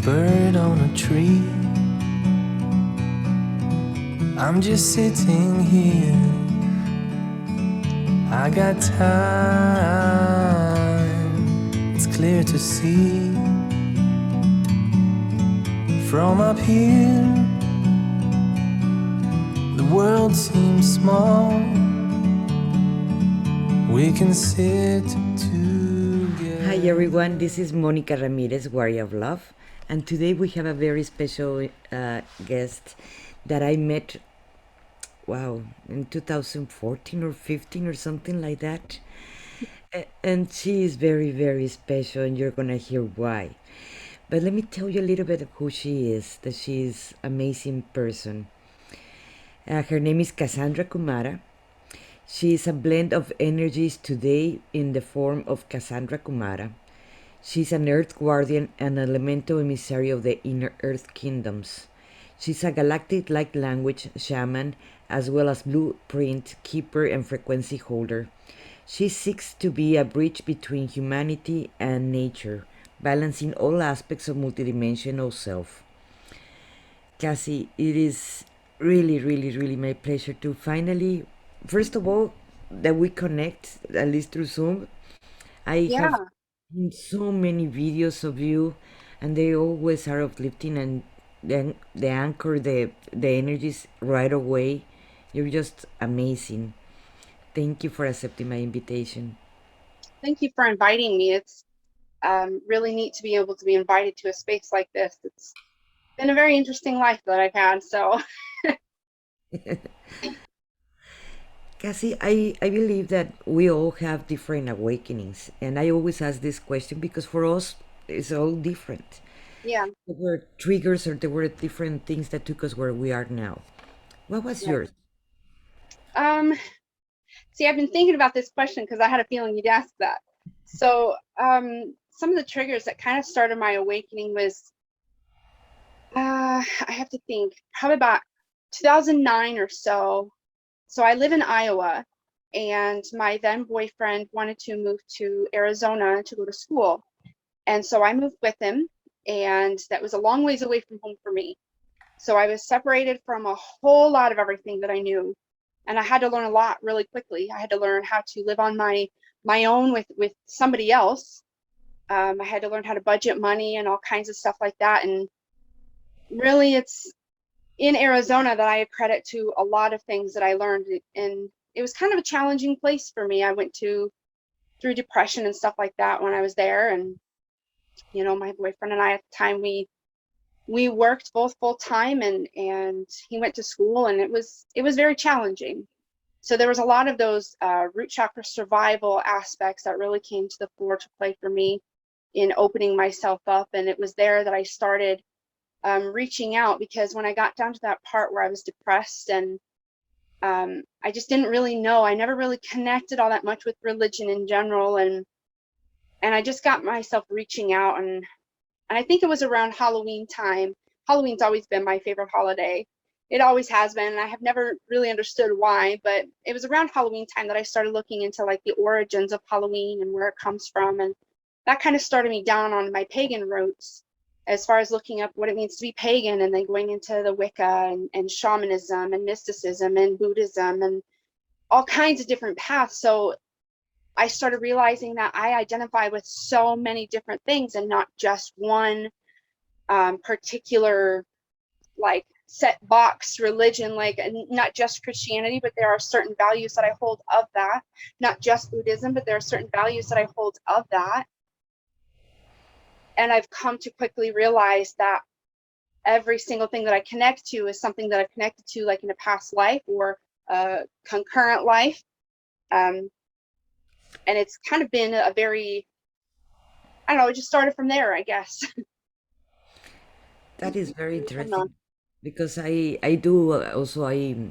bird on a tree. I'm just sitting here. I got time. It's clear to see. From up here, the world seems small. We can sit together. Hi everyone, this is Monica Ramirez, Warrior of Love, and today we have a very special guest that I met, in 2014 or 15 or something like that. And she is very, very special, and you're gonna hear why. But let me tell you a little bit of who she is, that she is an amazing person. Her name is Kassandra Kumara. She is a blend of energies today in the form of Kassandra Kumara. She's an Earth Guardian and Elemental Emissary of the Inner Earth Kingdoms. She's a Galactic Light Language Shaman, as well as Blueprint Keeper and Frequency Holder. She seeks to be a bridge between humanity and nature, balancing all aspects of multidimensional self. Cassie, it is really, really, really my pleasure to finally, first of all, that we connect, at least through Zoom. I have Yeah, seen so many videos of you, and they always are uplifting, and then they anchor the energies right away. You're just amazing. Thank you for accepting my invitation. thank you for inviting me. It's really neat to be able to be invited to a space like this. It's been a very interesting life that I've had. So, Cassie, I believe that we all have different awakenings, and I always ask this question because for us, it's all different. yeah, There were triggers or there were different things that took us where we are now. What was right. yours? Um, See, I've been thinking about this question because I had a feeling you'd ask that. So, some of the triggers that kind of started my awakening was, I have to think, probably about 2009 or so. So I live in Iowa, and my then boyfriend wanted to move to Arizona to go to school. And so I moved with him, and that was a long ways away from home for me. So I was separated from a whole lot of everything that I knew. And I had to learn a lot really quickly. I had to learn how to live on my own with somebody else. I had to learn how to budget money and all kinds of stuff like that. And really, it's in Arizona that I credit to a lot of things that I learned. And it was kind of a challenging place for me. I went through depression and stuff like that when I was there. And my boyfriend and I at the time we worked both full time, and he went to school, and it was very challenging. So there was a lot of those root chakra survival aspects that really came to the fore to play for me in opening myself up. And it was there that I started reaching out, because when I got down to that part where I was depressed, and I just didn't really know, I never really connected all that much with religion in general, and I just got myself reaching out. And I think it was around Halloween time. Halloween's always been my favorite holiday. It always has been, and I have never really understood why, but it was around Halloween time that I started looking into like the origins of Halloween and where it comes from. And that kind of started me down on my pagan roots, as far as looking up what it means to be pagan, and then going into the Wicca and shamanism and mysticism and Buddhism and all kinds of different paths. So I started realizing that I identify with so many different things, and not just one particular like set box religion, like not just Christianity, but there are certain values that I hold of that. Not just Buddhism, but there are certain values that I hold of that. And I've come to quickly realize that every single thing that I connect to is something that I've connected to, like in a past life or a concurrent life. Um, and it's kind of been a very, I don't know, it just started from there, I guess. That is very Hold on. interesting because I do also I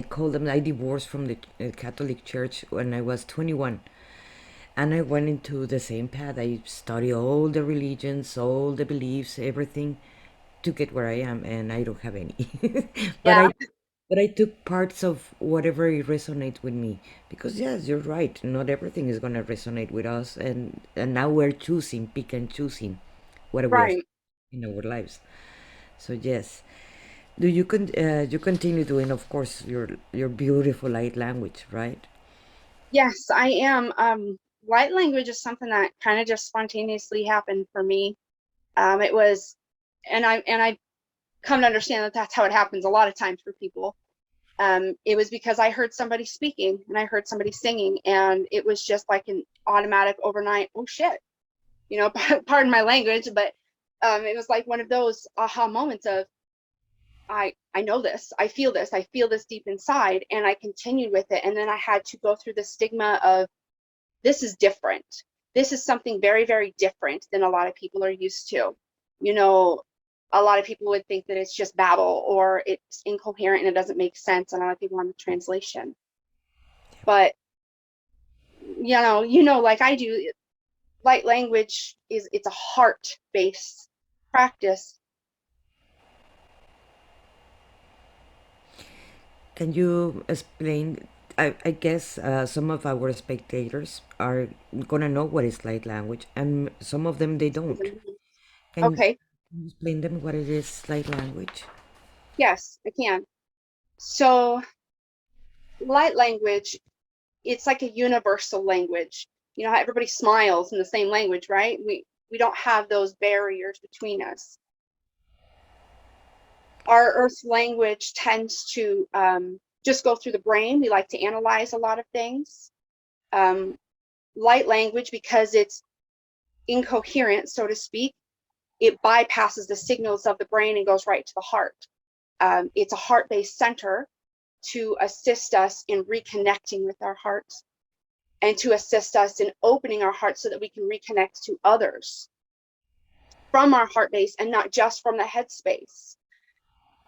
call them I divorced from the Catholic Church when I was 21, and I went into the same path. I studied all the religions, all the beliefs, everything to get where I am, and I don't have any. but Yeah, I but I took parts of whatever resonates with me because yes, you're right. Not everything is gonna resonate with us, and now we're choosing, pick and choosing what we right. accept. in our lives. So yes, do you continue doing, of course, your beautiful light language, right? Yes, I am. Light language is something that kind of just spontaneously happened for me. It was, and I come to understand that that's how it happens a lot of times for people. It was because I heard somebody speaking and I heard somebody singing, and it was just like an automatic overnight, oh shit, pardon my language, but it was like one of those aha moments of, I know this, I feel this deep inside, and I continued with it. And then I had to go through the stigma of, this is different. This is something very, very different than a lot of people are used to. You know, a lot of people would think that it's just babble or it's incoherent and it doesn't make sense. And a lot of people want the translation. But like I do, light language it's a heart-based practice. Can you explain? I guess some of our spectators are gonna know what is light language, and some of them they don't. Can Okay, you explain them what it is light language? yes, I can. So light language, it's like a universal language. You know how everybody smiles in the same language, right? We don't have those barriers between us. Our Earth language tends to just go through the brain. We like to analyze a lot of things. Um, Light language, because it's incoherent, so to speak, it bypasses the signals of the brain and goes right to the heart. It's a heart-based center to assist us in reconnecting with our hearts and to assist us in opening our hearts so that we can reconnect to others from our heart base and not just from the head space.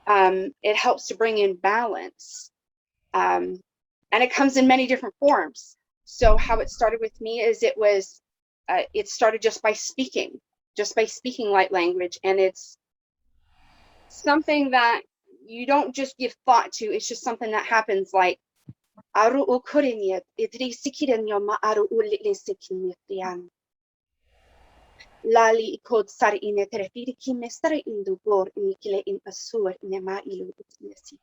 It helps to bring in balance. And it comes in many different forms. So how it started with me is it started just by speaking light language. And it's something that you don't just give thought to. It's just something that happens, like, aru ukurinyet idrisikirenyo ma aru ulisikinetian. Lali ikod sar ine terefiri ki mestre indu bor inikile in asur nema ilu utmesi.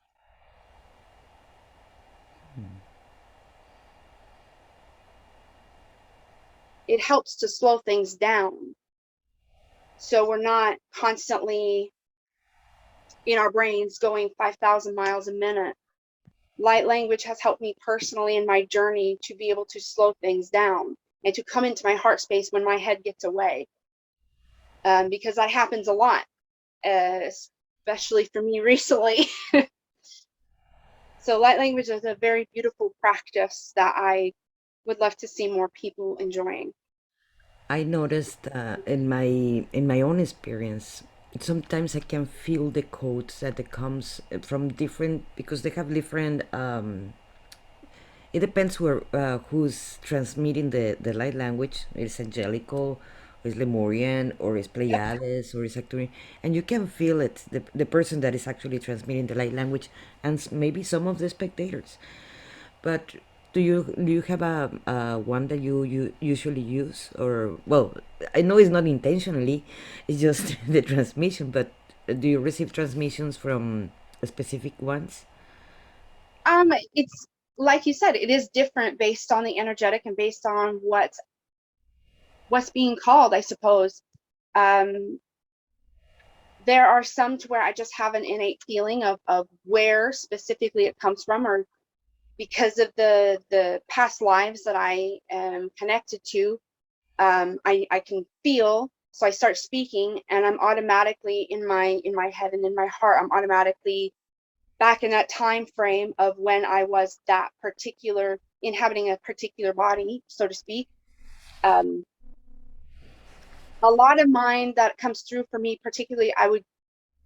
It helps to slow things down, so we're not constantly in our brains going 5,000 miles a minute. Light language has helped me personally in my journey to be able to slow things down and to come into my heart space when my head gets away, because that happens a lot, especially for me recently. So light language is a very beautiful practice that I would love to see more people enjoying. I noticed in my own experience, sometimes I can feel the codes that it comes from different because they have different. It depends who's transmitting the light language. It's angelical, or it's Lemurian, or it's Yep. Pleiades, or it's actually, and you can feel it. The person that is actually transmitting the light language, and maybe some of the spectators. But do you have a one that you usually use, or well, I know it's not intentionally, it's just the transmission. But do you receive transmissions from specific ones? It's like you said, it is different based on the energetic and based on what's being called, I suppose. Um, there are some to where I just have an innate feeling of where specifically it comes from, or because of the past lives that I am connected to. I can feel, so I start speaking, and I'm automatically in my head and in my heart, I'm automatically back in that time frame of when I was that particular inhabiting a particular body, so to speak. Um, a lot of mine that comes through for me, particularly, I would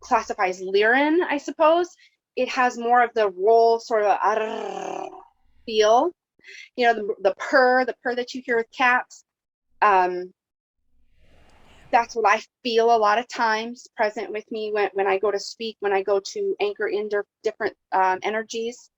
classify as Lyran, I suppose. It has more of the roll sort of feel, the purr that you hear with cats. Um, that's what I feel a lot of times present with me when I go to speak, when I go to anchor in different energies.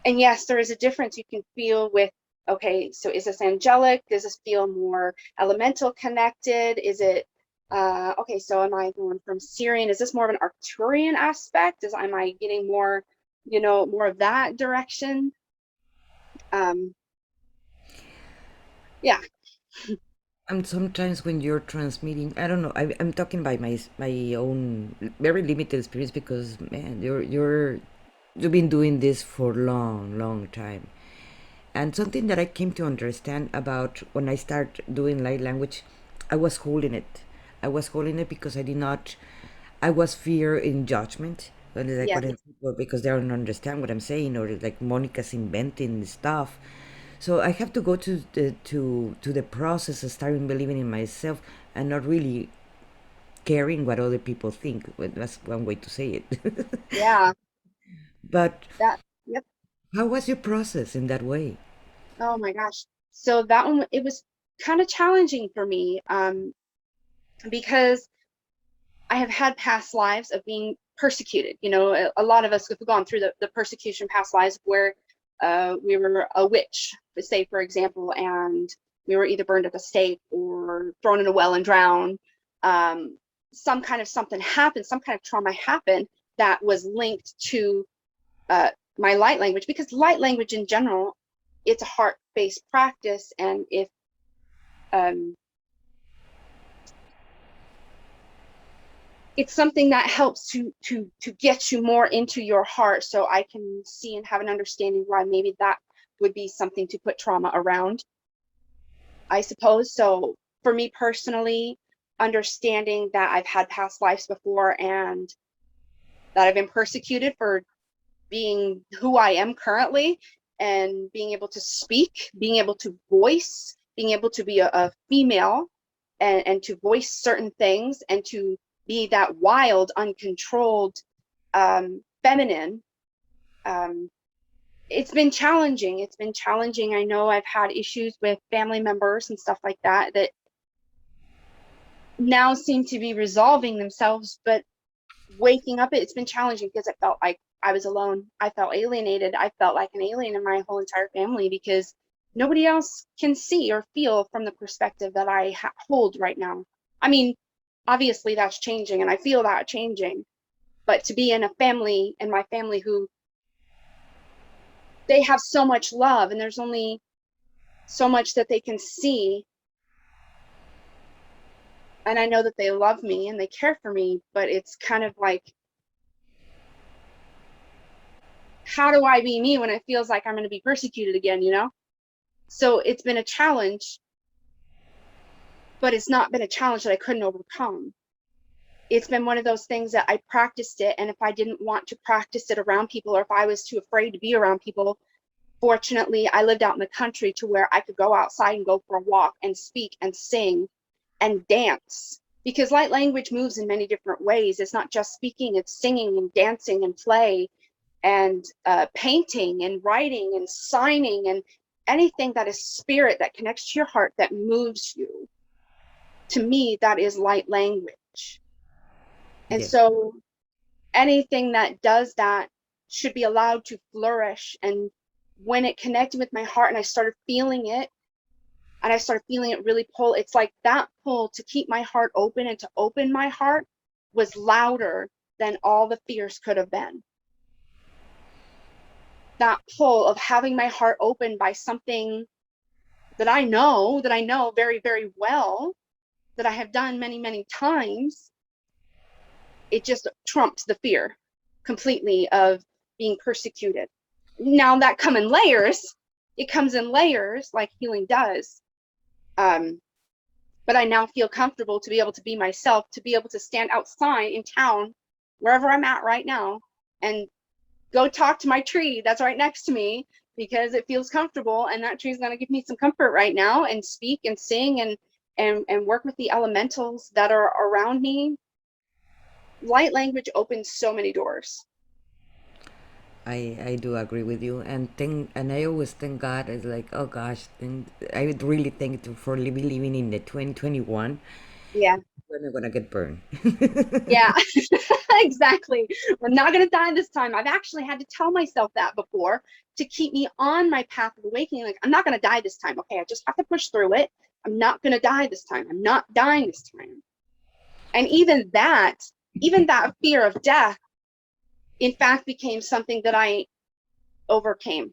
And yes, there is a difference you can feel with, okay, so is this angelic? Does this feel more elemental connected? Is it Okay, so am I going from Syrian? Is this more of an Arcturian aspect? Am I getting more, more of that direction? Um, yeah, And sometimes when you're transmitting, I don't know. I'm talking by my own very limited experience because man, you've been doing this for long time. And something that I came to understand about when I start doing light language, I was holding it. I was holding it because I did not. I was fear in judgment. When it's like yeah, what people because they don't understand what I'm saying, or like Monica's inventing stuff. So I have to go to the process of starting believing in myself and not really caring what other people think. Well, that's one way to say it. yeah. But That, yep. how was your process in that way? Oh my gosh. So that one, it was kind of challenging for me, because I have had past lives of being persecuted. A lot of us have gone through the persecution past lives where we were a witch, say, for example, and we were either burned at the stake or thrown in a well and drowned. Um, some kind of something happened, some kind of trauma happened that was linked to uh, my light language, because light language in general, it's a heart-based practice. And if um, it's something that helps to get you more into your heart, so I can see and have an understanding why maybe that would be something to put trauma around, I suppose. So for me personally, understanding that I've had past lives before and that I've been persecuted for being who I am currently, and being able to speak, being able to voice, being able to be a female, and to voice certain things, and to be that wild, uncontrolled, feminine. Um, it's been challenging. It's been challenging. I know I've had issues with family members and stuff like that that now seem to be resolving themselves, but waking up, it's been challenging because I felt like I was alone. I felt alienated. I felt like an alien in my whole entire family because nobody else can see or feel from the perspective that I hold right now. I mean, obviously that's changing and I feel that changing, but to be in a family, and my family, who they have so much love and there's only so much that they can see, and I know that they love me and they care for me, but it's kind of like, how do I be me when it feels like I'm going to be persecuted again? So it's been a challenge, but it's not been a challenge that I couldn't overcome. It's been one of those things that I practiced it, and if I didn't want to practice it around people, or if I was too afraid to be around people, fortunately, I lived out in the country to where I could go outside and go for a walk and speak and sing and dance. Because light language moves in many different ways. It's not just speaking, it's singing and dancing and play and painting and writing and signing and anything that is spirit that connects to your heart that moves you. To me, that is light language. And Yeah. so anything that does that should be allowed to flourish. And when it connected with my heart and I started feeling it, and I started feeling it really pull, it's like that pull to keep my heart open and to open my heart was louder than all the fears could have been. That pull of having my heart open by something that I know very, very well, that I have done many, many times, it just trumps the fear completely of being persecuted. Now that come in layers, it comes in layers like healing does. But I now feel comfortable to be able to be myself, to be able to stand outside in town, wherever I'm at right now, and go talk to my tree that's right next to me, because it feels comfortable, and that tree is going to give me some comfort right now, and speak and sing and work with the elementals that are around me. Light language opens so many doors. I do agree with you, and I always thank God. It's like, oh gosh, I would really thank you for living in the 2021 Yeah, when I'm gonna get burned. yeah. Exactly. We're not going to die this time. I've actually had to tell myself that before to keep me on my path of awakening. Like, I'm not going to die this time. Okay, I just have to push through it. I'm not going to die this time. I'm not dying this time. And even that fear of death, in fact, became something that I overcame.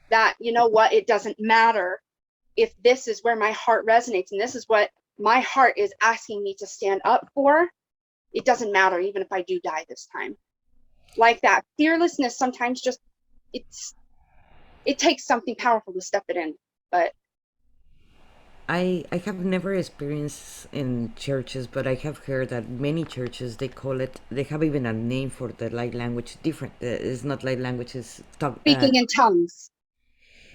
That, you know what, it doesn't matter if this is where my heart resonates and this is what my heart is asking me to stand up for. It doesn't matter even if I do die this time. Like that fearlessness sometimes just, it takes something powerful to step it in. But I have never experienced in churches, but I have heard that many churches they call it. They have even a name for the light language. Different. It's not light language. It's talk. speaking in tongues,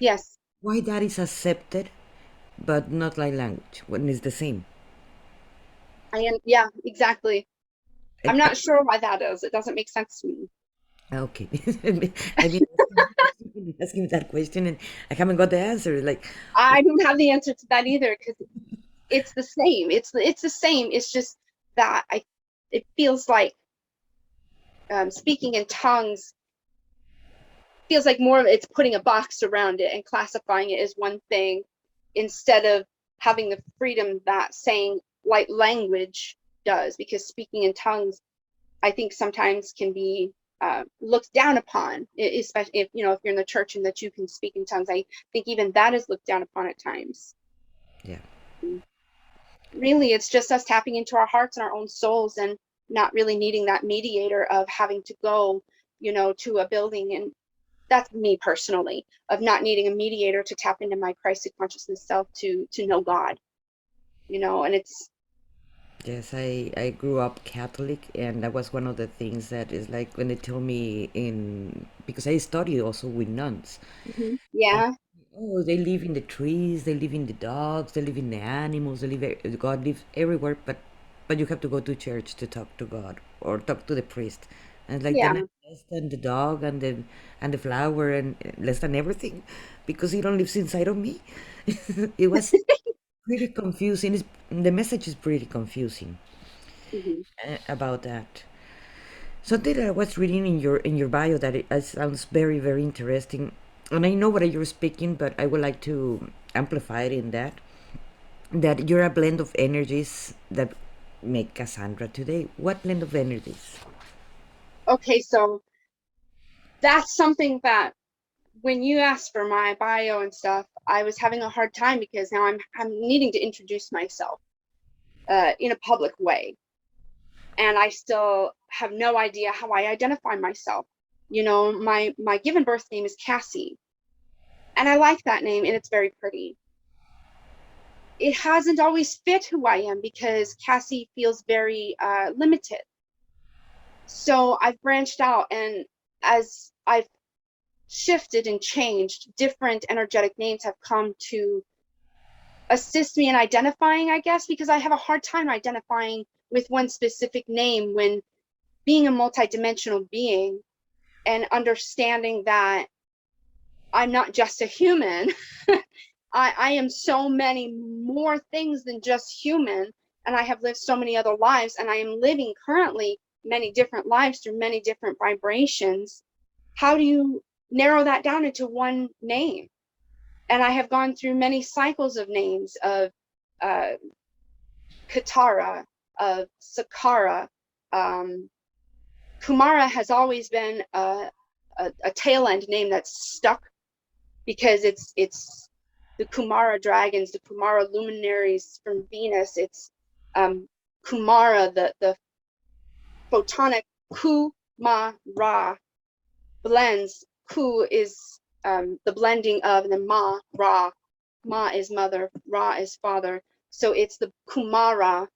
yes. Why that is accepted, but not light language when it's the same. Yeah, exactly. I'm I, not sure why that is. It doesn't make sense to me. okay, I've been asking that question and I haven't got the answer. Like, I don't have the answer to that either, because it's the same. It's the same. It's just that it feels like speaking in tongues feels like more of it's putting a box around it and classifying it as one thing, instead of having the freedom that saying light language does. Because speaking in tongues, I think sometimes can be looked down upon, especially if if you're in the church and that you can speak in tongues. I think even that is looked down upon at times. yeah. Really, it's just us tapping into our hearts and our own souls, and not really needing that mediator of having to go to a building. And that's me personally, of not needing a mediator to tap into my Christ consciousness self to know God. And it's Yes, I grew up Catholic, and that was one of the things that is like when they tell me in because I studied also with nuns. And, yeah, oh, they live in the trees, they live in the dogs, they live in the animals, they live God lives everywhere, but you have to go to church to talk to God or talk to the priest. And it's like then yeah. I'm less than the dog and the flower and less than everything because he don't lives inside of me. It was pretty confusing. The message is pretty confusing Mhm. about that. Something that I was reading in your bio that it sounds very very interesting, and I know what you're speaking, but I would like to amplify it in that you're a blend of energies that make Cassandra today. What blend of energies? Okay, so that's something that when you asked for my bio and stuff, I was having a hard time, because now I'm needing to introduce myself in a public way, and I still have no idea how I identify myself. My given birth name is Cassie, and I like that name, and it's very pretty. It hasn't always fit who I am, because Cassie feels very limited. So I've branched out, and as I've shifted and changed, different energetic names have come to assist me in identifying, I guess, because I have a hard time identifying with one specific name when being a multidimensional being and understanding that I'm not just a human. I am so many more things than just human, and I have lived so many other lives, and I am living currently many different lives through many different vibrations. How do you narrow that down into one name? And I have gone through many cycles of names, of uh, Katara, of Sakara. Kumara has always been a tail end name that's stuck, because it's the Kumara dragons, the Kumara luminaries from Venus. It's Kumara, the photonic Ku-ma-ra blends. Ku is the blending of, and then Ra. Ma is mother, Ra is father. So it's the Kumara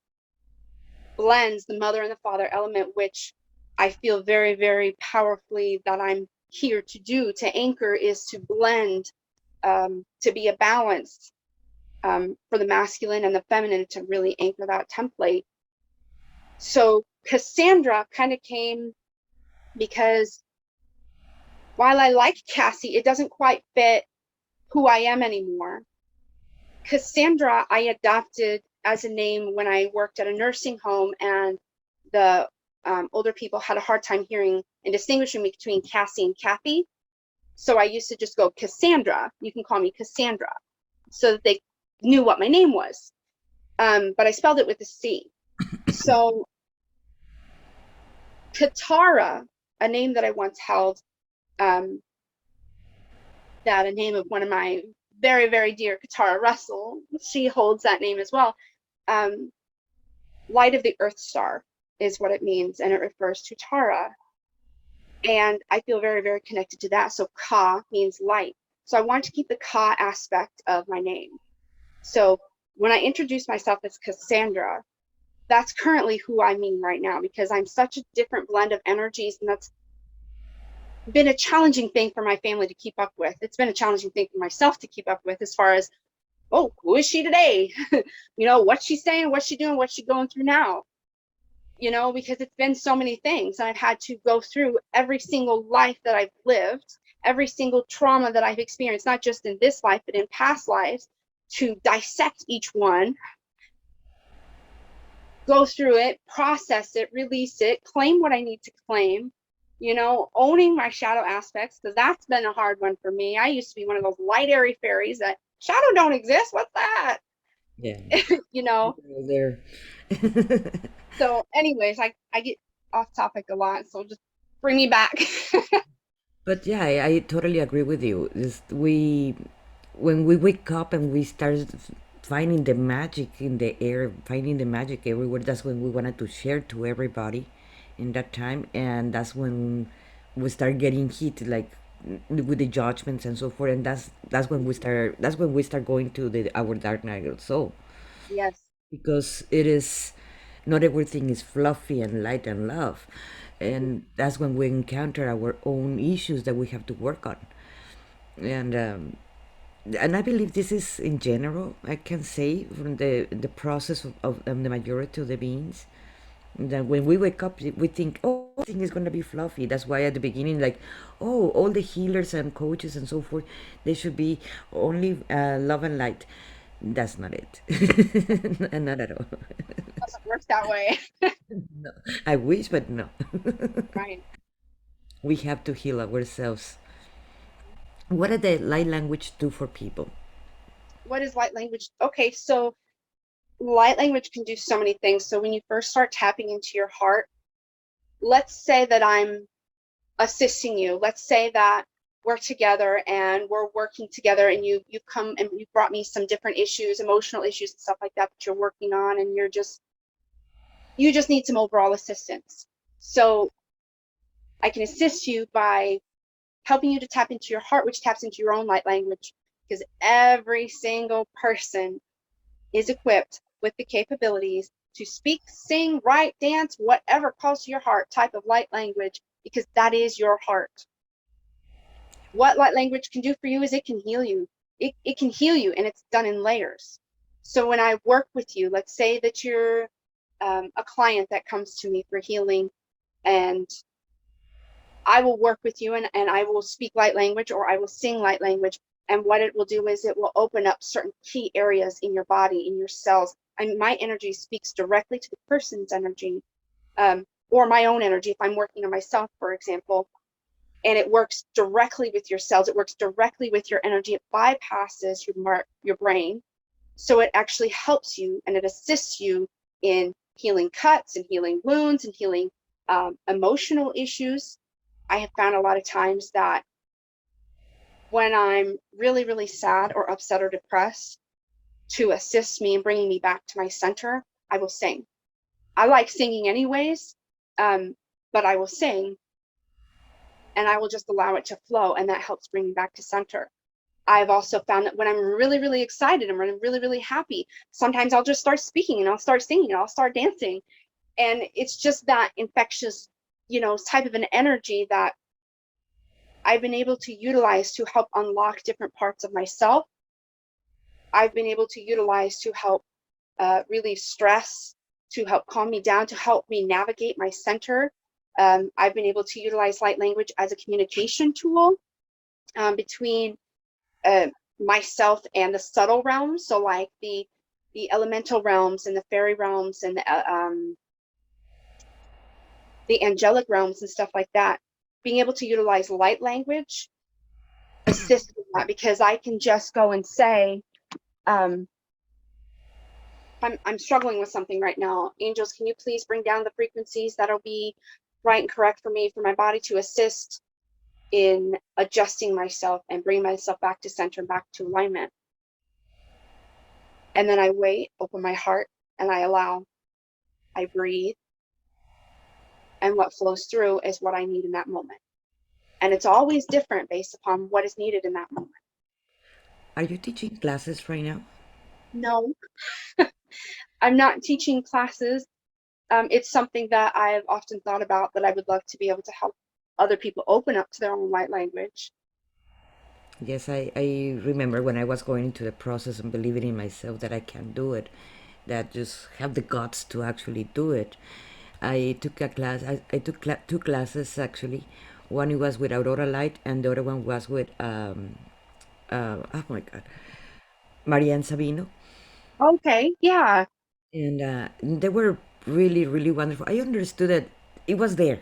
blends the mother and the father element, which I feel very, very powerfully that I'm here to do. To anchor is to blend, to be a balance for the masculine and the feminine, to really anchor that template. So Cassandra kind of came because while I like Cassie, it doesn't quite fit who I am anymore. Cassandra, I adopted as a name when I worked at a nursing home, and the older people had a hard time hearing and distinguishing between Cassie and Kathy. So I used to just go Cassandra. You can call me Cassandra, so that they knew what my name was. But I spelled it with a C. So Katara, a name that I once held, um, that a name of one of my very, very dear Katara Russell, she holds that name as well. Um, Light of the Earth Star is what it means, and it refers to Tara. And I feel very, very connected to that. So Ka means light. So I want to keep the Ka aspect of my name. So when I introduce myself as Kassandra, that's currently who I mean right now, because I'm such a different blend of energies, and that's been a challenging thing for my family to keep up with. It's been a challenging thing for myself to keep up with, as far as, oh, who is she today? What's she saying, what's she doing, what's she going through now? Because it's been so many things, and I've had to go through every single life that I've lived, every single trauma that I've experienced, not just in this life, but in past lives, to dissect each one, go through it, process it, release it, claim what I need to claim, owning my shadow aspects, because that's been a hard one for me. I used to be one of those light airy fairies that shadow don't exist. What's that? Yeah. you know. There. So, anyways, I get off topic a lot, so just bring me back. But yeah, I totally agree with you. When we wake up and we start finding the magic in the air, finding the magic everywhere, that's when we wanted to share to everybody in that time. And that's when we start getting hit, like with the judgments and so forth. And that's when we start going to our dark night of soul, Yes. because it is not everything is fluffy and light and love, and that's when we encounter our own issues that we have to work on. And um, and I believe this is in general, I can say, from the process of the majority of the beings, that when we wake up we think, oh, everything is going to be fluffy. That's why at the beginning, like, oh, all the healers and coaches and so forth, they should be only love and light. That's not it. Not at all. Doesn't work that way. No, I wish, but no. Right. We have to heal ourselves. What does the light language do for people? What is light language? Okay, so light language can do so many things. So when you first start tapping into your heart, let's say that I'm assisting you. Let's say that we're together and we're working together, and you come and you brought me some different issues, emotional issues and stuff like that you're working on, and you just need some overall assistance. So I can assist you by helping you to tap into your heart, which taps into your own light language, because every single person is equipped with the capabilities to speak, sing, write, dance, whatever calls to your heart type of light language, because that is your heart. What light language can do for you is it can heal you. It can heal you, and it's done in layers. So when I work with you, let's say that you're a client that comes to me for healing, and I will work with you, and I will speak light language, or I will sing light language. And what it will do is it will open up certain key areas in your body, in your cells. And my energy speaks directly to the person's energy, or my own energy if I'm working on myself, for example. And it works directly with your cells. It works directly with your energy. It bypasses your brain. So it actually helps you, and it assists you in healing cuts and healing wounds and healing emotional issues. I have found a lot of times that when I'm really, really sad or upset or depressed, to assist me in bringing me back to my center, I will sing. I like singing anyways, but I will sing, and I will just allow it to flow, and that helps bring me back to center. I've also found that when I'm really, really excited and when I'm really, really happy, sometimes I'll just start speaking and I'll start singing and I'll start dancing. And it's just that infectious, type of an energy that I've been able to utilize to help unlock different parts of myself. I've been able to utilize to help relieve stress, to help calm me down, to help me navigate my center. I've been able to utilize light language as a communication tool between myself and the subtle realms. So like the elemental realms and the fairy realms and the angelic realms and stuff like that. Being able to utilize light language assists with that, because I can just go and say, I'm struggling with something right now. Angels, can you please bring down the frequencies that'll be right and correct for me, for my body to assist in adjusting myself and bringing myself back to center, back to alignment. And then I wait, open my heart, and I allow. I breathe, and what flows through is what I need in that moment. And it's always different based upon what is needed in that moment. Are you teaching classes right now? No, I'm not teaching classes. It's something that I've often thought about, that I would love to be able to help other people open up to their own light language. Yes, I remember when I was going into the process and believing in myself that I can do it, that just have the guts to actually do it. I took a class, I took two classes actually. One it was with Aurora Light, and the other one was with, oh my God, Marianne Sabino. Okay, yeah, And they were really, really wonderful. I understood that it was there.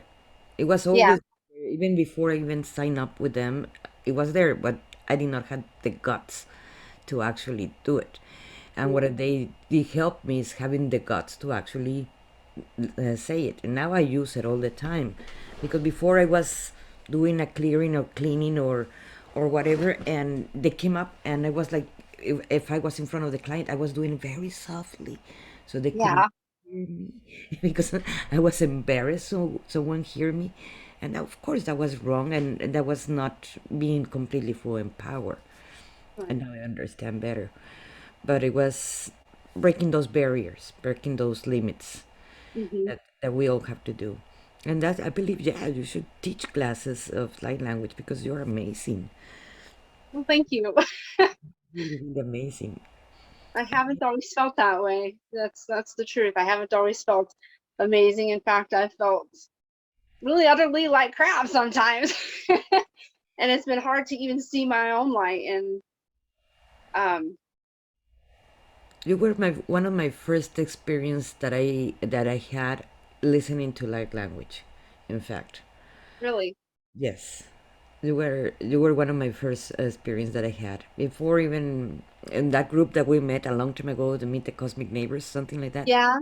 It was yeah, always there, even before I even signed up with them. It was there, but I did not have the guts to actually do it. And what they helped me is having the guts to actually say it. And now I use it all the time, because before I was doing a clearing or cleaning or whatever, and they came up, and I was like, if I was in front of the client, I was doing it very softly, so they couldn't yeah. hear me because I was embarrassed. So someone hear me, and of course that was wrong, and that was not being completely full in power. And Right. now I understand better. But it was breaking those barriers, breaking those limits Hmm. that we all have to do. And that I believe, yeah, you should teach classes of light language because you're amazing, Well, thank you. really, really amazing. I haven't always felt that way. That's the truth. I haven't always felt amazing. In fact, I felt really utterly like crap sometimes. And it's been hard to even see my own light. And um You were my one of my first experience that I had listening to light language. In fact, really, yes, you were one of my first experience that I had before even in that group that we met a long time ago to meet the cosmic neighbors, something like that. yeah,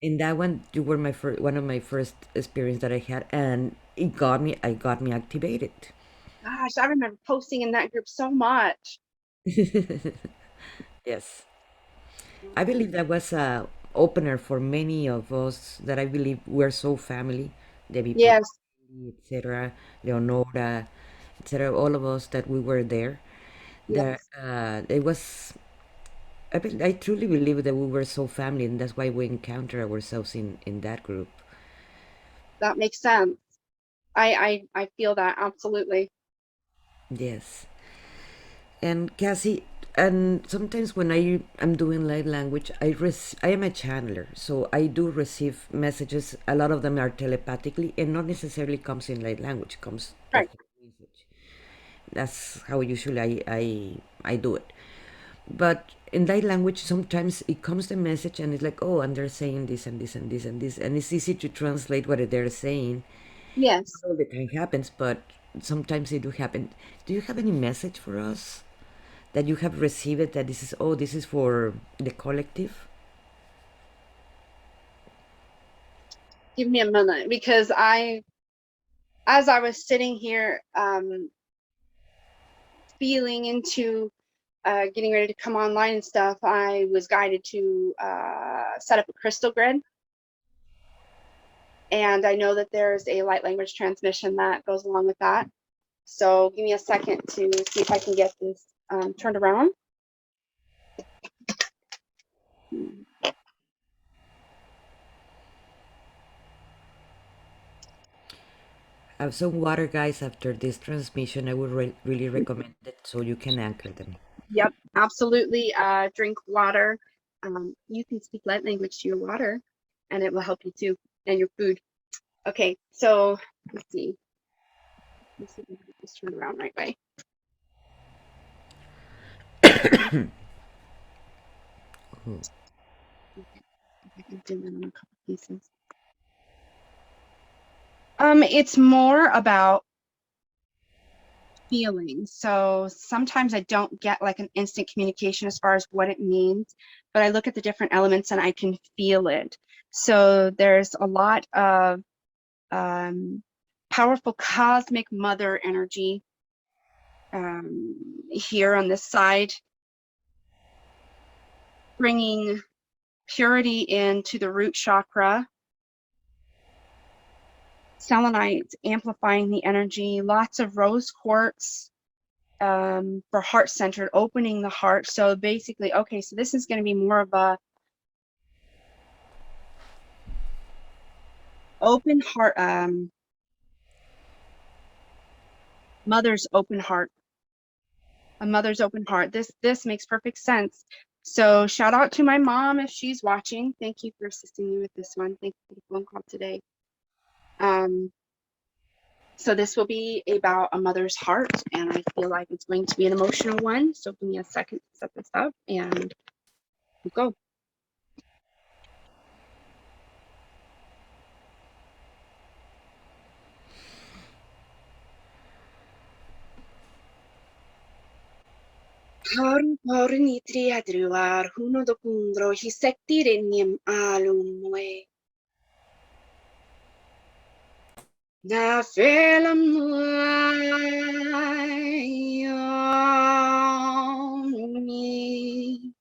In that one, you were my first one of my first experience that I had, and I got me activated. gosh, I remember posting in that group so much. Yes, I believe that was a opener for many of us that I believe we're so family, Debbie, Yes, etc., Leonora, etc. All of us that we were there. That yes, it was. I truly believe that we were so family, and that's why we encounter ourselves in that group. that makes sense. I feel that absolutely. Yes. And Cassie, and sometimes when I am doing light language, I am a channeler, so I do receive messages. A lot of them are telepathically, and not necessarily comes in light language. Comes the Right. whole message. That's how usually I do it. But in light language, sometimes it comes the message, and it's like, oh, and they're saying this and this and this and this, and it's easy to translate what they're saying. Yes. Not all the time happens, but sometimes it do happen. Do you have any message for us that you have received that this is for the collective? Give me a minute, because as I was sitting here, feeling into getting ready to come online and stuff, I was guided to set up a crystal grid. And I know that there's a light language transmission that goes along with that. So give me a second to see if I can get this turned around. Have some water, guys. After this transmission, I would really recommend it so you can anchor them. Yep, absolutely. Drink water. You can speak light language to your water, and it will help you too, and your food. Okay, so let's see. Let's see if I can get this turned around right way. Okay, I can do that on a couple pieces. It's more about feeling. So sometimes I don't get like an instant communication as far as what it means, but I look at the different elements and I can feel it. So there's a lot of powerful cosmic mother energy here on this side, bringing purity into the root chakra. Selenite amplifying the energy, lots of rose quartz for heart-centered, opening the heart. So basically, okay, so this is going to be more of a open heart, mother's open heart, a mother's open heart. This makes perfect sense. So shout out to my mom if she's watching. Thank you for assisting me with this one. Thank you for the phone call today. So this will be about a mother's heart, and I feel like it's going to be an emotional one. So give me a second to set this up, and we'll go. Ni triadruar, huno do kundro, hisektirenim alumwe. Na velam mi.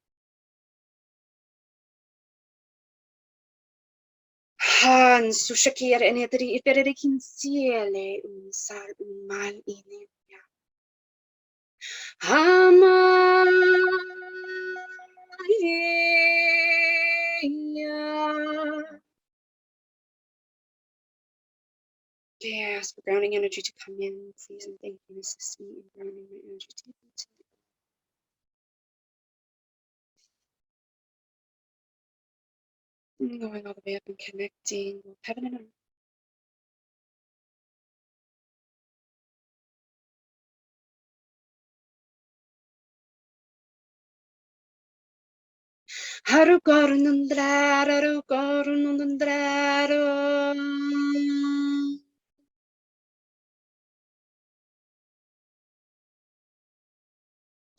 Han sushakir en edri iferikin siele unsal umal inim. Okay, I ask for grounding energy to come in, please, and thank you, assist me in grounding my energy to going all the way up and connecting with heaven and earth. Haru korunundraro.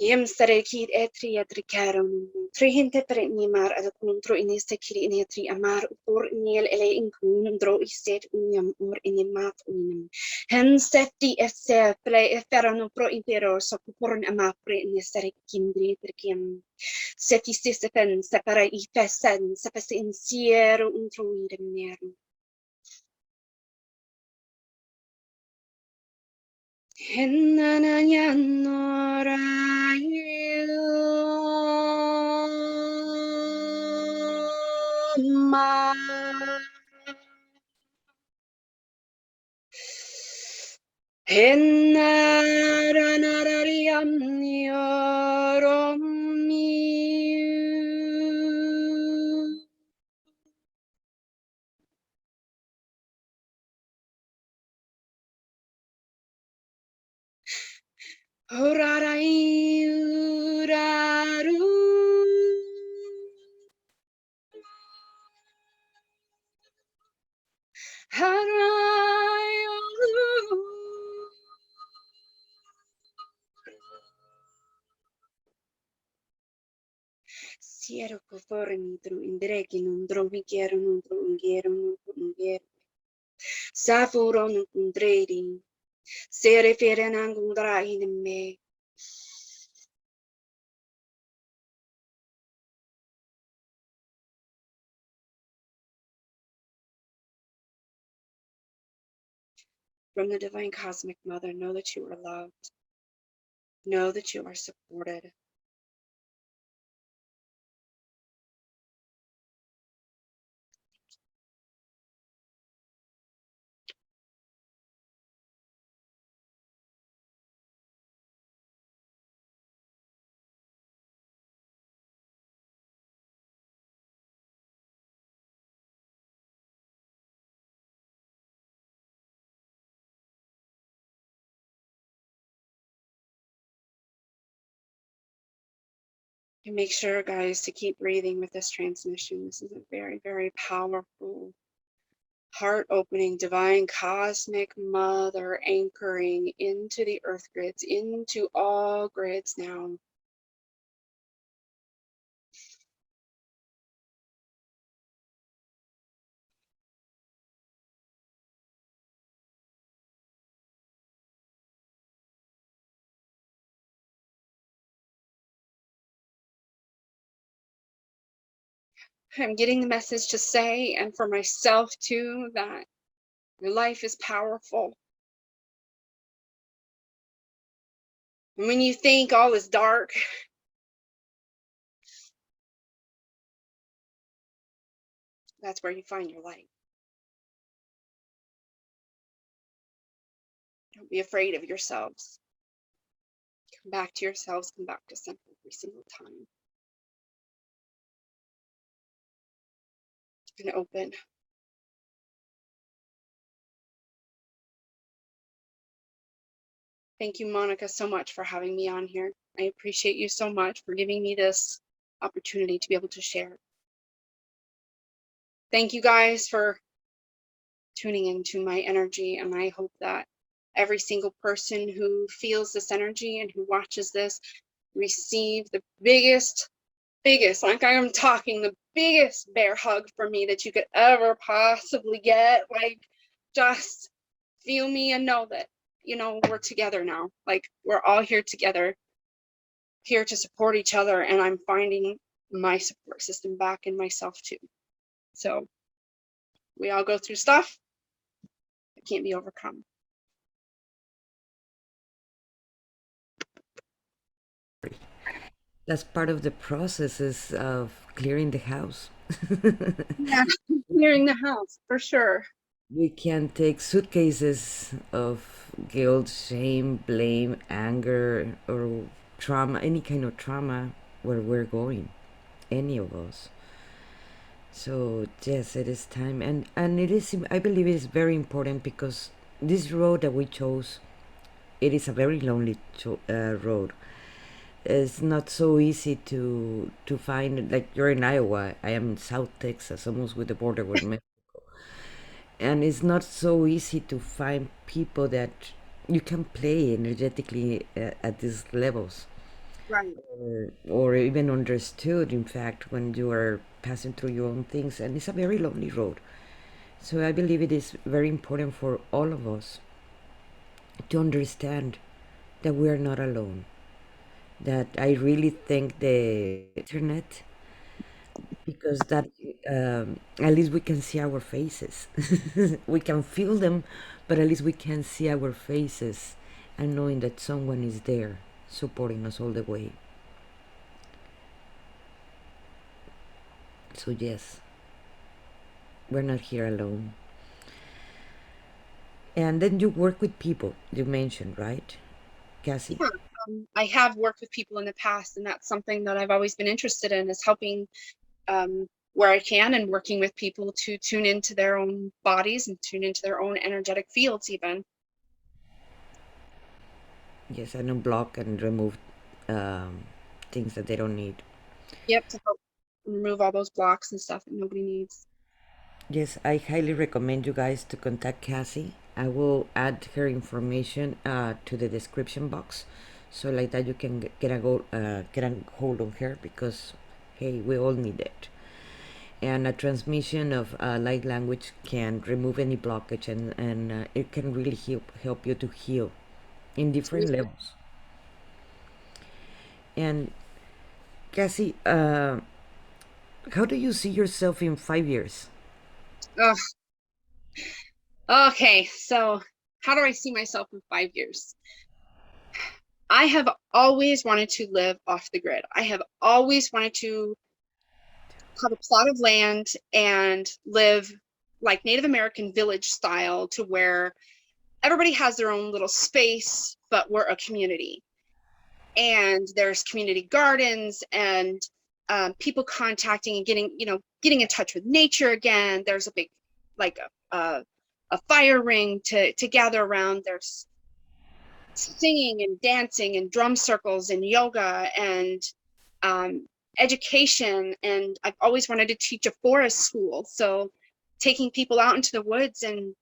Yem sarekid etri etrikarum. Trihinte perenimar adakundro inistekiri inetri amar upor niel ele inkundro istet unyam or inimat unim. Hen sefti esse pre eferano pro impero socuporn amapre inistarek kindri terkiam. Seti sisefen separa ifesen sepes insiero untruidem nerum. Ma Siero conformi tru indreki non trovichero non trunghiero non trunghiero. Safuro non cundreri. Sere fere non cundrai in me. From the Divine Cosmic Mother, know that you are loved. Know that you are supported. And make sure, guys, to keep breathing with this transmission. This is a very, very powerful Heart opening, divine cosmic mother anchoring into the earth grids, into all grids now. I'm getting the message to say, and for myself too, that your life is powerful. And when you think all is dark, that's where you find your light. Don't be afraid of yourselves. Come back to yourselves, come back to center every single time. And open. Thank you, Monica, so much for having me on here. I appreciate you so much for giving me this opportunity to be able to share. Thank you guys for tuning into my energy, and I hope that every single person who feels this energy and who watches this receive the biggest, like I am talking, the biggest bear hug from me that you could ever possibly get. Like, just feel me and know that, you know, we're together now. Like, we're all here together, here to support each other, and I'm finding my support system back in myself too. So we all go through stuff that can't be overcome. That's part of the processes of clearing the house. Yeah, clearing the house for sure. We can take suitcases of guilt, shame, blame, anger, or trauma, any kind of trauma where we're going, any of us. So yes, it is time, and it is. I believe it is very important because this road that we chose, it is a very lonely road. It's not so easy to find. Like, you're in Iowa, I am in South Texas, almost with the border with Mexico, and it's not so easy to find people that you can play energetically at these levels, Right. or even understood, in fact, when you are passing through your own things, and it's a very lonely road. So I believe it is very important for all of us to understand that we are not alone, that I really thank the internet, because that at least we can see our faces. We can feel them, but at least we can see our faces, and knowing that someone is there supporting us all the way. So yes, we're not here alone. And then you work with people, you mentioned, right, Cassie? Yeah. I have worked with people in the past, and that's something that I've always been interested in, is helping where I can, and working with people to tune into their own bodies and tune into their own energetic fields even. Yes, and unblock and remove things that they don't need. Yep, to help remove all those blocks and stuff that nobody needs. Yes, I highly recommend you guys to contact Cassie. I will add her information to the description box, so like that you can get a hold of her, because hey, we all need it. And a transmission of light language can remove any blockage, and it can really help you to heal in different levels. And Cassie, how do you see yourself in 5 years? Oh, okay, so how do I see myself in 5 years? I have always wanted to live off the grid. I have always wanted to have a plot of land and live like Native American village style, to where everybody has their own little space, but we're a community. And there's community gardens, and people contacting and getting in touch with nature again. There's a big, like a fire ring to gather around. There's singing and dancing and drum circles and yoga and education. And I've always wanted to teach a forest school. So taking people out into the woods and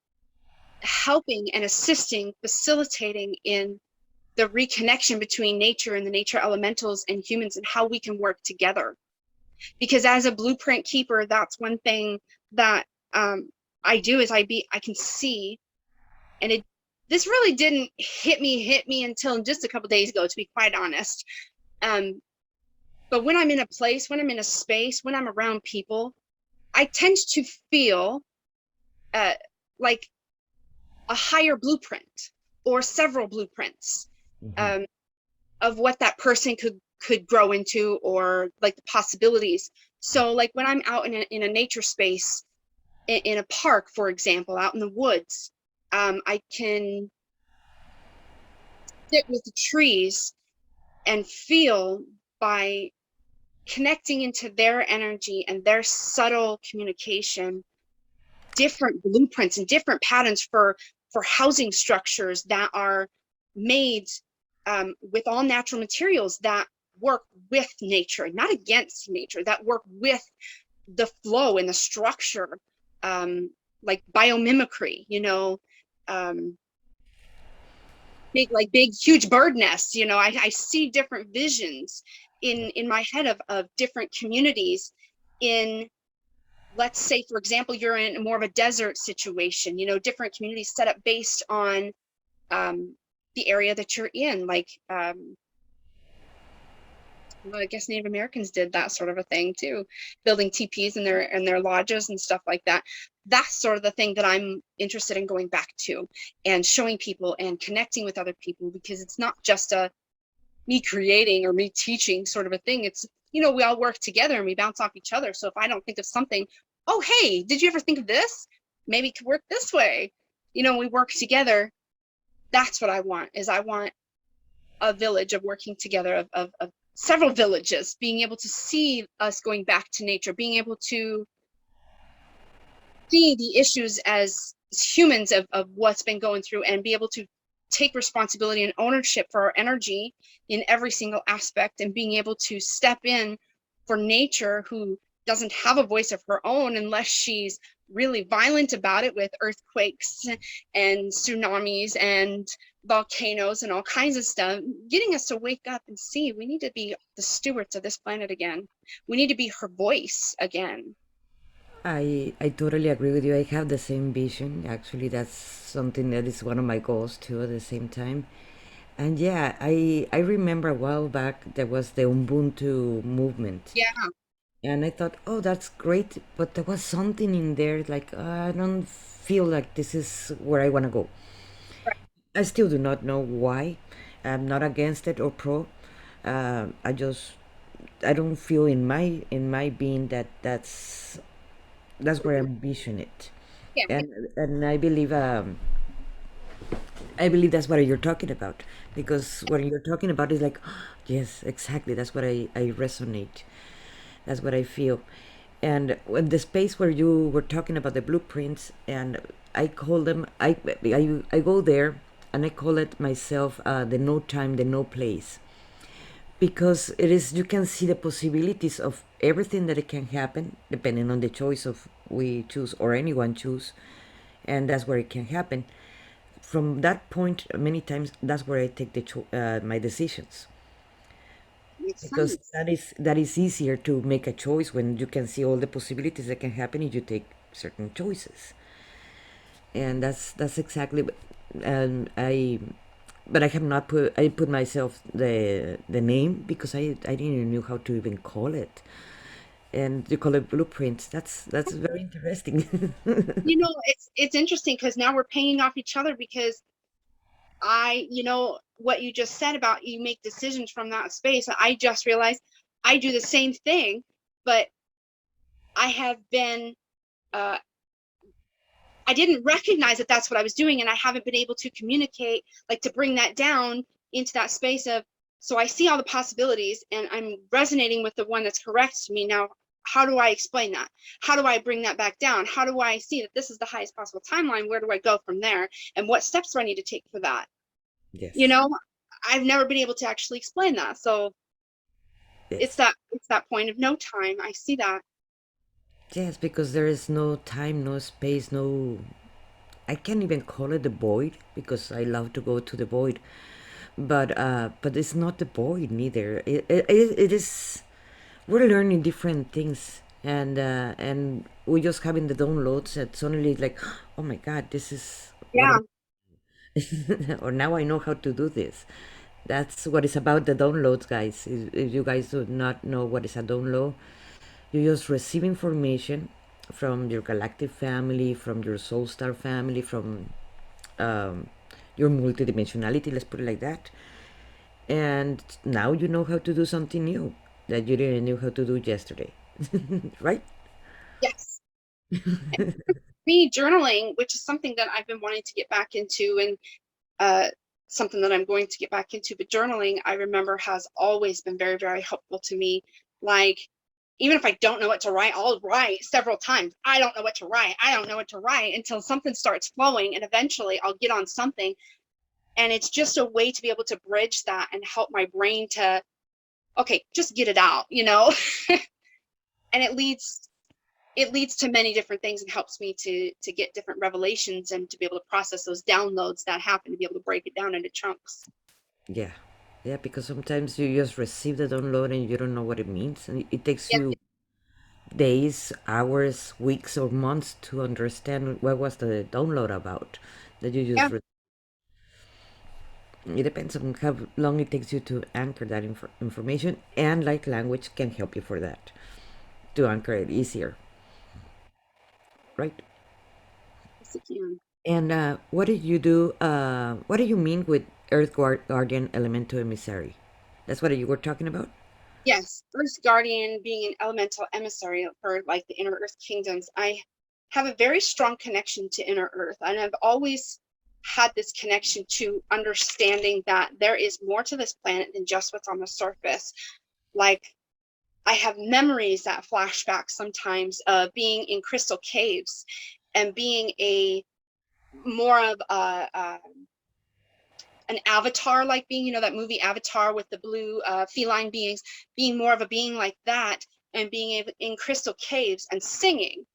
helping and assisting, facilitating in the reconnection between nature and the nature elementals and humans, and how we can work together. Because as a blueprint keeper, that's one thing that I do, is I can see, and this really didn't hit me until just a couple days ago, to be quite honest. But when I'm in a place, when I'm in a space, when I'm around people, I tend to feel like a higher blueprint or several blueprints of what that person could grow into, or like the possibilities. So like when I'm out in a nature space, in a park, for example, out in the woods, I can sit with the trees and feel, by connecting into their energy and their subtle communication, different blueprints and different patterns for housing structures that are made with all natural materials that work with nature, not against nature, that work with the flow and the structure, like biomimicry, big huge bird nests. I see different visions in my head of different communities. In, let's say, for example, you're in more of a desert situation, different communities set up based on the area that you're in, like well, I guess Native Americans did that sort of a thing too, building teepees in their lodges and stuff like that. That's sort of the thing that I'm interested in going back to, and showing people and connecting with other people, because it's not just me creating or me teaching sort of a thing. It's, we all work together and we bounce off each other. So if I don't think of something, oh, hey, did you ever think of this? Maybe it could work this way. We work together. That's what I want, is I want a village of working together, of several villages, being able to see us going back to nature, being able to see the issues as humans of what's been going through, and be able to take responsibility and ownership for our energy in every single aspect, and being able to step in for nature, who doesn't have a voice of her own unless she's really violent about it, with earthquakes and tsunamis and volcanoes and all kinds of stuff, getting us to wake up and see we need to be the stewards of this planet again. We need to be her voice again. I totally agree with you. I have the same vision. Actually, that's something that is one of my goals too at the same time. And yeah, I remember a while back there was the Ubuntu movement. Yeah. And I thought, oh, that's great, but there was something in there like I don't feel like this is where I want to go. I still do not know why. I'm not against it or pro. I just I don't feel in my being that that's where I envision it, Yeah. and I believe that's what you're talking about, because what you're talking about is like, yes, exactly. That's what I resonate. That's what I feel. And when the space where you were talking about the blueprints, and I call them, I go there and I call it myself the no time, the no place, because it is, you can see the possibilities of everything that it can happen depending on the choice of we choose or anyone choose, and that's where it can happen. From that point, many times that's where I take my decisions, Makes because sense. that is easier to make a choice when you can see all the possibilities that can happen if you take certain choices. And that's exactly, and but I have not put myself the name, because I didn't even know how to even call it. And you call it blueprints. That's very interesting. It's interesting, because now we're paying off each other, because what you just said about you make decisions from that space. I just realized I do the same thing, but I have been, I didn't recognize that that's what I was doing, and I haven't been able to communicate, like to bring that down into that space of, so I see all the possibilities and I'm resonating with the one that's correct to me. Now, how do I explain that? How do I bring that back down? How do I see that this is the highest possible timeline? Where do I go from there? And what steps do I need to take for that? Yes. I've never been able to actually explain that. So it's Yes. that point of no time. I see that. Yes, because there is no time, no space, no. I can't even call it the void because I love to go to the void, but it's not the void neither. It is. We're learning different things, and we're just having the downloads, and suddenly it's like, oh my God, this is what Yeah. or now I know how to do this. That's what it's about, the downloads, guys. If you guys do not know what is a download, you just receive information from your galactic family, from your soul star family, from um, your multidimensionality, let's put it like that. And now you know how to do something new that you didn't know how to do yesterday. Right? Yes. Me journaling, which is something that I've been wanting to get back into, and something that I'm going to get back into, but journaling, I remember, has always been very, very helpful to me. Like, even if I don't know what to write, I'll write several times. I don't know what to write. I don't know what to write until something starts flowing, and eventually I'll get on something. And it's just a way to be able to bridge that and help my brain to, okay, just get it out, you know? And it leads to many different things and helps me to get different revelations and to be able to process those downloads that happen, to be able to break it down into chunks. Yeah. Yeah, because sometimes you just receive the download and you don't know what it means. And it takes Yeah, you days, hours, weeks, or months to understand what was the download about that you yeah, just. It depends on how long it takes you to anchor that information, and light language can help you for that to anchor it easier, right? yes, it can. And what did you do? What do you mean with Earth Guardian Elemental Emissary? That's what you were talking about? Yes, Earth's guardian, being an elemental emissary for like the inner earth kingdoms. I have a very strong connection to inner earth, and I've always had this connection to understanding that there is more to this planet than just what's on the surface. Like, I have memories that flash back sometimes of being in crystal caves and being a more of an avatar, like being, you know, that movie Avatar with the blue feline beings, being more of a being like that, and being able, in crystal caves and singing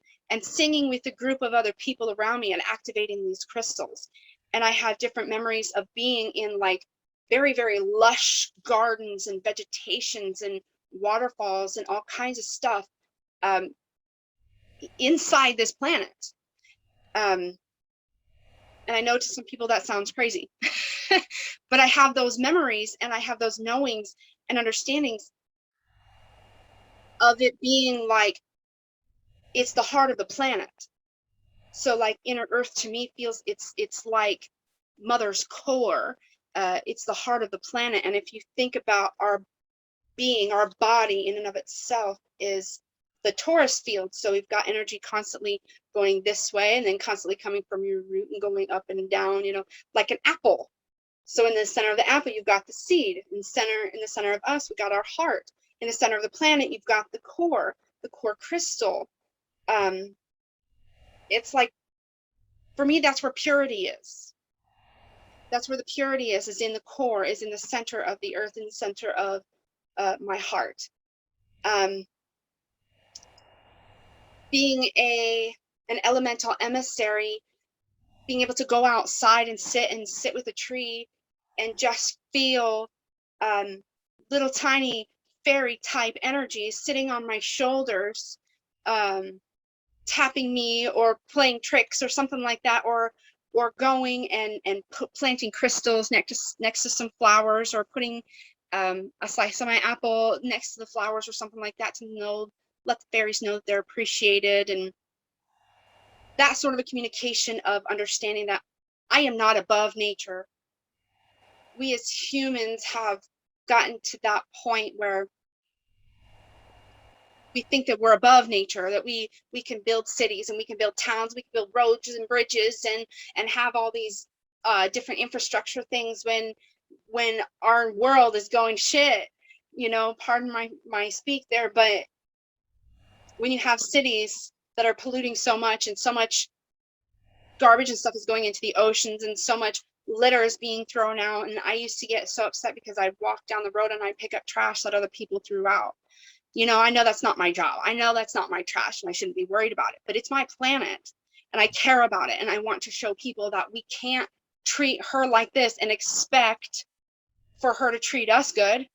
with a group of other people around me and activating these crystals. And I have different memories of being in like very, very lush gardens and vegetations and waterfalls and all kinds of stuff um, inside this planet. Um, and I know to some people that sounds crazy, but I have those memories and I have those knowings and understandings of it being like it's the heart of the planet. So like inner earth to me feels it's like mother's core. It's the heart of the planet. And if you think about our being, our body in and of itself is the torus field. So we've got energy constantly going this way and then constantly coming from your root and going up and down, you know, like an apple. So in the center of the apple, you've got the seed. In the center of us, we got our heart. In the center of the planet, you've got the core crystal. It's like, for me, that's where purity is. That's where the purity is in the core, is in the center of the earth, in the center of my heart. Um, being an elemental emissary, being able to go outside and sit with a tree and just feel little tiny fairy type energies sitting on my shoulders, tapping me or playing tricks or something like that, or going and planting crystals next to some flowers, or putting a slice of my apple next to the flowers or something like that, to know, let the fairies know that they're appreciated. And that sort of a communication of understanding that I am not above nature. We as humans have gotten to that point where we think that we're above nature, that we can build cities and we can build towns, we can build roads and bridges and have all these different infrastructure things when our world is going shit, you know, pardon my speak there. But when you have cities that are polluting so much, and so much garbage and stuff is going into the oceans, and so much litter is being thrown out, and I used to get so upset because I'd walk down the road and I'd pick up trash that other people threw out, I know that's not my job. I know that's not my trash and I shouldn't be worried about it, but it's my planet and I care about it. And I want to show people that we can't treat her like this and expect for her to treat us good.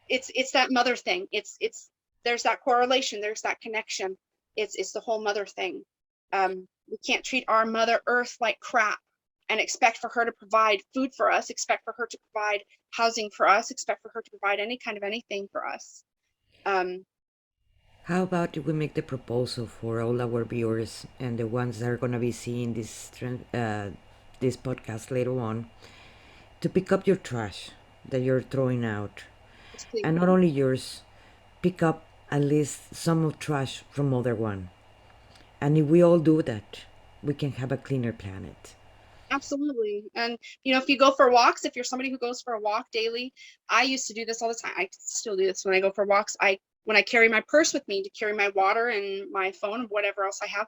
It's that mother thing. There's that correlation. There's that connection. It's the whole mother thing. We can't treat our mother earth like crap and expect for her to provide food for us, expect for her to provide housing for us, expect for her to provide any kind of anything for us. How about if we make the proposal for all our viewers and the ones that are going to be seeing this podcast later on, to pick up your trash that you're throwing out, and not only yours, pick up at least some of trash from other one. And if we all do that, we can have a cleaner planet. Absolutely. And if you go for walks, if you're somebody who goes for a walk daily, I used to do this all the time. I still do this when I go for walks. When I carry my purse with me to carry my water and my phone and whatever else I have,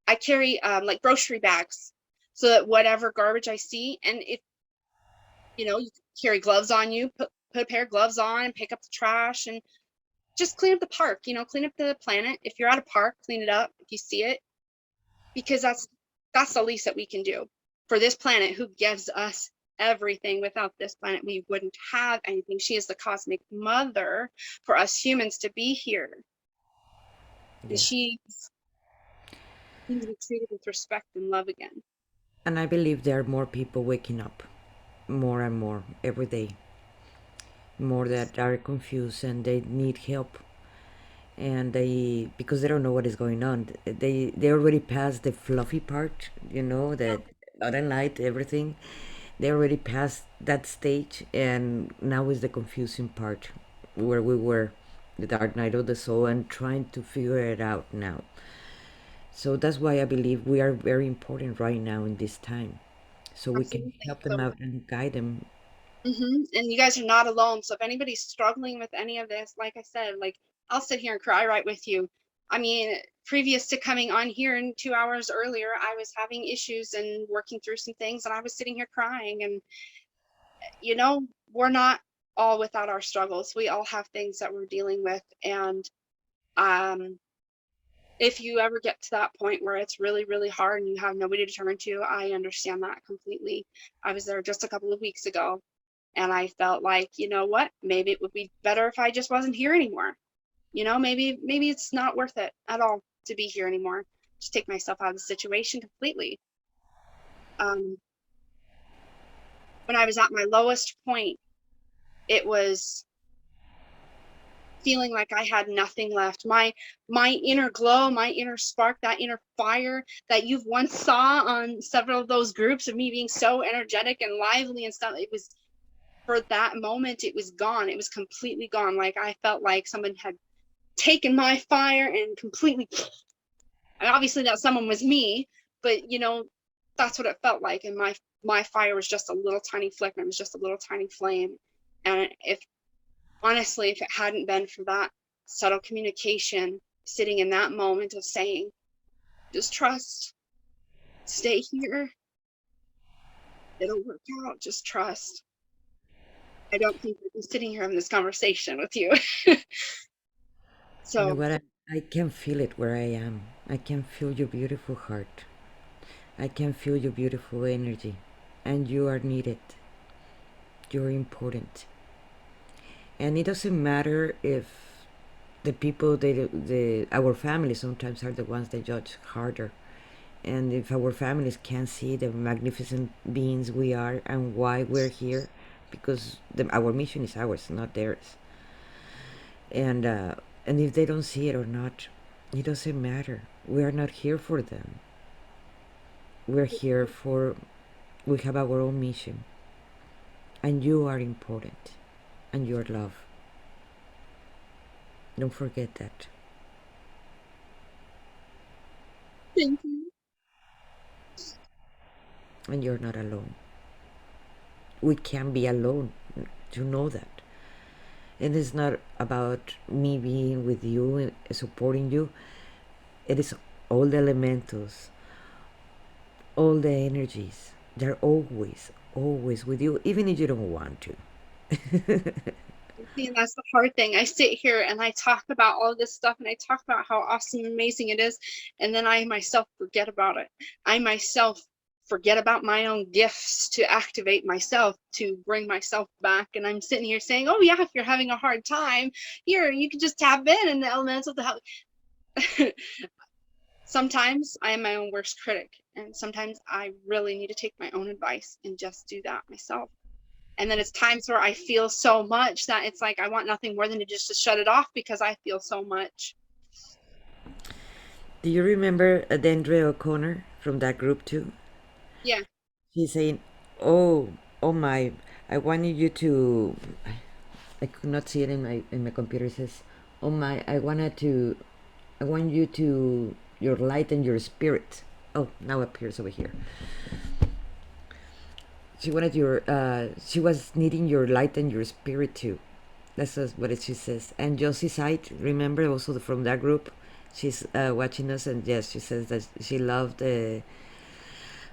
I carry like grocery bags so that whatever garbage I see, and if you carry gloves on you, put a pair of gloves on and pick up the trash and just clean up the park, clean up the planet. If you're at a park, clean it up if you see it, because that's the least that we can do for this planet who gives us everything. Without this planet, we wouldn't have anything. She is the cosmic mother for us humans to be here. Yeah. And she needs to be treated with respect and love again. And I believe there are more people waking up more and more every day. More that are confused and they need help. And because they don't know what is going on, they already passed the fluffy part, that not and light, everything. They already passed that stage, and now is the confusing part where we were, the dark night of the soul, and trying to figure it out now. So that's why I believe we are very important right now in this time, so we can help them out and guide them. And you guys are not alone. So if anybody's struggling with any of this, like I said, like I'll sit here and cry right with you. I mean, previous to coming on here and 2 hours earlier, I was having issues and working through some things, and I was sitting here crying. And we're not all without our struggles. We all have things that we're dealing with. And if you ever get to that point where it's really, really hard and you have nobody to turn to, I understand that completely. I was there just a couple of weeks ago, and I felt like, what, maybe it would be better if I just wasn't here anymore. Maybe it's not worth it at all to be here anymore. Just take myself out of the situation completely. When I was at my lowest point, it was feeling like I had nothing left. My inner glow, my inner spark, that inner fire that you've once saw on several of those groups of me being so energetic and lively and stuff, it was, for that moment, it was gone. It was completely gone. Like I felt like someone had taken my fire and completely, and obviously that someone was me, but that's what it felt like. And my fire was just a little tiny flicker. It was just a little tiny flame. And honestly, if it hadn't been for that subtle communication sitting in that moment of saying, just trust, stay here, it'll work out, just trust, I don't think I'd be sitting here having this conversation with you. So you know what? I can feel it where I am. I can feel your beautiful heart. I can feel your beautiful energy. And you are needed. You're important. And it doesn't matter if the people, our families sometimes are the ones that judge harder. And if our families can't see the magnificent beings we are and why we're here, because our mission is ours, not theirs. And if they don't see it or not, it doesn't matter. We are not here for them. We're here we have our own mission. And you are important. And you're love. Don't forget that. thank you. And you're not alone. We can't be alone to know that. It is not about me being with you and supporting you. It is all the elementals, all the energies. They're always with you, even if you don't want to. See, and that's the hard thing. I sit here and I talk about all this stuff and I talk about how awesome and amazing it is, and then I myself forget about it. I myself forget about my own gifts to activate myself, to bring myself back. And I'm sitting here saying, oh yeah, if you're having a hard time, here, you can just tap in and the elementals to help. Sometimes I am my own worst critic, and sometimes I really need to take my own advice and just do that myself. And then it's times where I feel so much that it's like I want nothing more than to just to shut it off because I feel so much. Do you remember Dendre O'Connor from that group too? Yeah. He's saying, "Oh, oh my! I wanted you to." I could not see it in my computer. It says, "Oh my! I want you to your light and your spirit." Oh, now it appears over here. She was needing your light and your spirit too. That's what she says. And Josie Sight, remember also from that group, she's watching us, and yes, she says that she loved.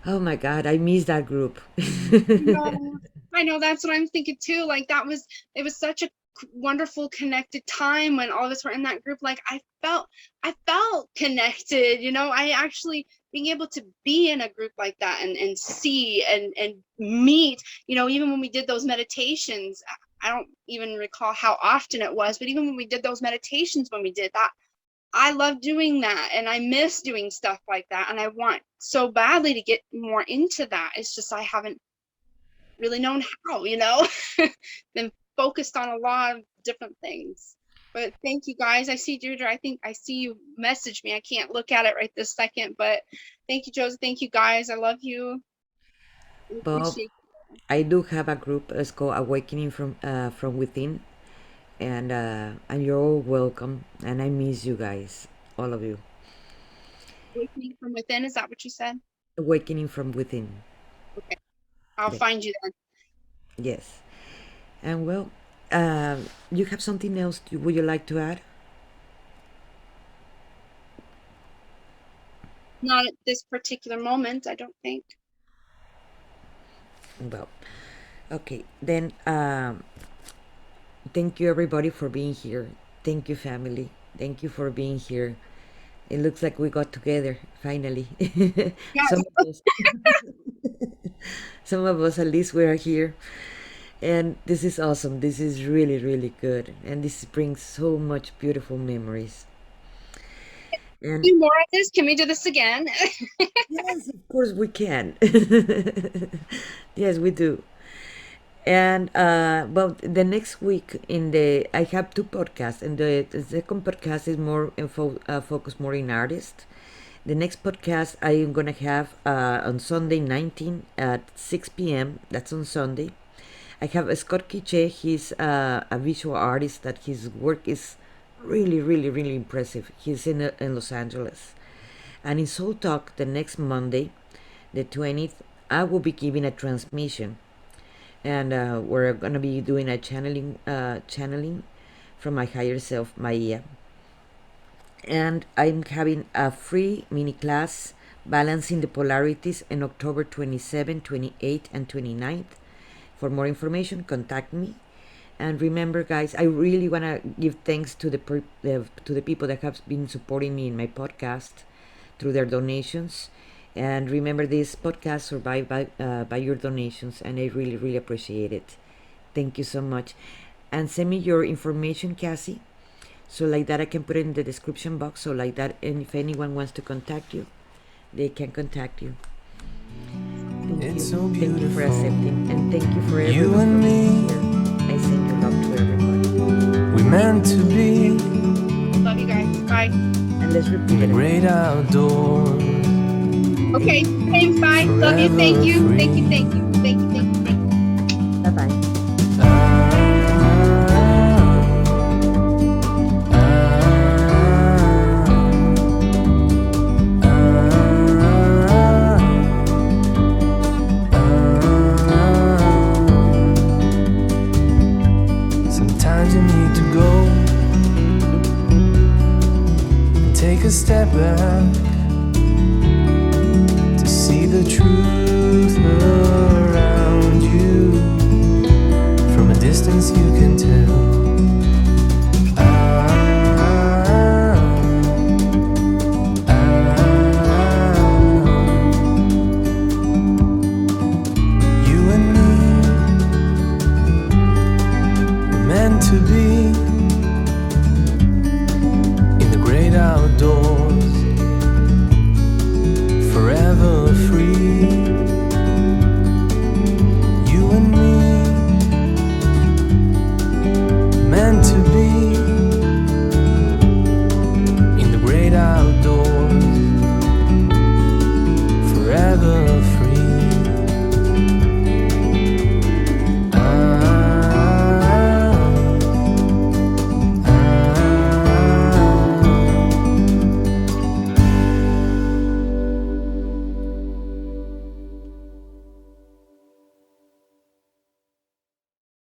Oh my God, I miss that group. I know, that's what I'm thinking too. Like it was such a wonderful connected time when all of us were in that group. Like I felt connected, I actually being able to be in a group like that and see and meet, even when we did those meditations, I don't even recall how often it was, but even when we did those meditations, when we did that, I love doing that and I miss doing stuff like that. And I want so badly to get more into that. It's just, I haven't really known how, been focused on a lot of different things. But thank you guys. I see Deirdre. I think I see you message me. I can't look at it right this second, but thank you, Joseph. Thank you guys. I love you. Bob, I do have a group. It's called Awakening from Within, and you're all welcome. And I miss you guys, all of you. Awakening from Within. Is that what you said? Awakening from Within. Okay, I'll find you then. Yes, and well, you have something else? Would you like to add? Not at this particular moment, I don't think. Well, okay, then thank you everybody for being here. Thank you, family. Thank you for being here. It looks like we got together finally. Yeah. Some of us at least we are here. And this is awesome. This is really, really good. And this brings so much beautiful memories. And do more of this. Can we do this again? yes, of course we can. Yes, we do. And well, the next week I have two podcasts, and the second podcast is more focused more in artists. The next podcast I am gonna have on Sunday 19 at 6 p.m. That's on Sunday. I have Scott Kiche. He's a visual artist that his work is really, really, really impressive. He's in Los Angeles. And in Soul Talk, the next Monday, the 20th, I will be giving a transmission. And we're going to be doing a channeling from my higher self, Maia. And I'm having a free mini class, Balancing the Polarities, in October 27, 28, and 29th. For more information, contact me. And remember, guys, I really want to give thanks to the people that have been supporting me in my podcast through their donations. And remember, this podcast survived by your donations, and I really, really appreciate it. Thank you so much. And send me your information, Cassie, so like that I can put it in the description box, so like that, and if anyone wants to contact you, they can contact you. It's so Thank you for beautiful. accepting, and thank you for You everyone and for being me, here. I send your love to everybody. we meant to be Love you guys. Bye. And let's repeat in the it. great outdoors. Okay. Thanks. Bye. Love you. Thank you. Thank you. Thank you. Thank you. Thank you. Thank you. Bye bye.